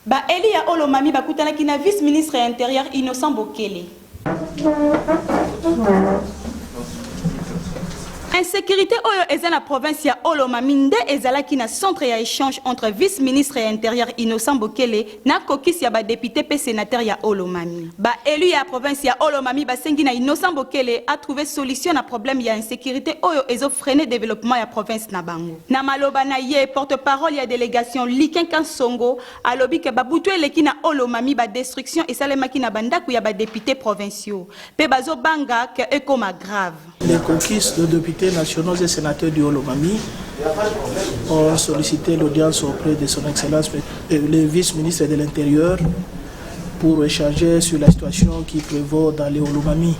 Ba Elia Olomami bakutana kina vice-ministre intérieur Innocent Bokele. Insécurité oyo eza na province ya Olomami nde ezalaki na centre ya échange entre vice-ministre intérieur Innocent Bokele na kokisi ya ba député pe sénateur ya Olomami. Ba élu ya province ya Olomami basengi na Innocent Bokele a trouvé solution na problème ya insécurité oyo ezo freiner développement ya province na bango. Na maloba na ye porte-parole ya délégation Likenkan Songo alobi ke babutu eleki na Olomami ba destruction esalemaki na bandaku ya ba député provinciaux. Pe bazo banga ke ekoma grave. Les conquistes de députés nationaux et sénateurs du Olomami ont sollicité l'audience auprès de son Excellence le vice-ministre de l'Intérieur pour échanger sur la situation qui prévaut dans les Olomami.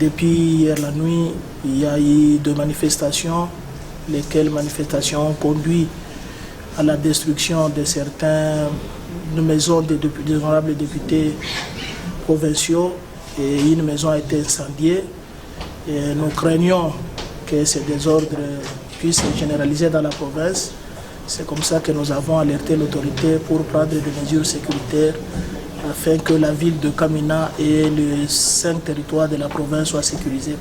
Depuis hier la nuit, il y a eu deux manifestations, lesquelles manifestations ont conduit à la destruction de certaines maisons des honorables députés provinciaux et une maison a été incendiée. Et nous craignons que ces désordres puissent se généraliser dans la province. C'est comme ça que nous avons alerté l'autorité pour prendre des mesures sécuritaires afin que la ville de Kamina et les 5 territoires de la province soient sécurisés.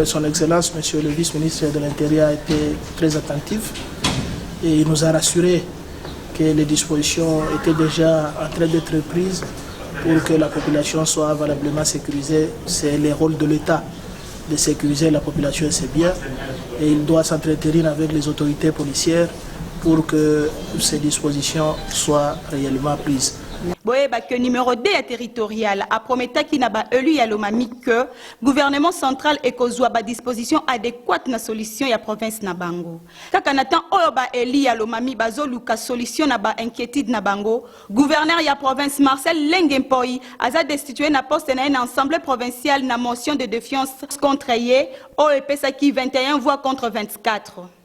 Son Excellence, Monsieur le vice-ministre de l'Intérieur, a été très attentif et il nous a rassuré que les dispositions étaient déjà en train d'être prises pour que la population soit valablement sécurisée. C'est le rôle de l'État de sécuriser la population et ses biens, et il doit s'entretenir avec les autorités policières pour que ces dispositions soient réellement prises. Boyeba que numéro 2 territorial a promis qu'il n'a pas élu à l'Olomami que gouvernement central et kozwa ba disposition adéquate na solution ya province na bango. Kaka natan oyo ba élu à l'Olomami bazo luka solution na ba inquiétude na bango. Gouverneur ya province Marcel Lengempoi a destitué na poste na une assemblée provinciale na motion de défiance contre ye oyo pesa ki 21 voix contre 24.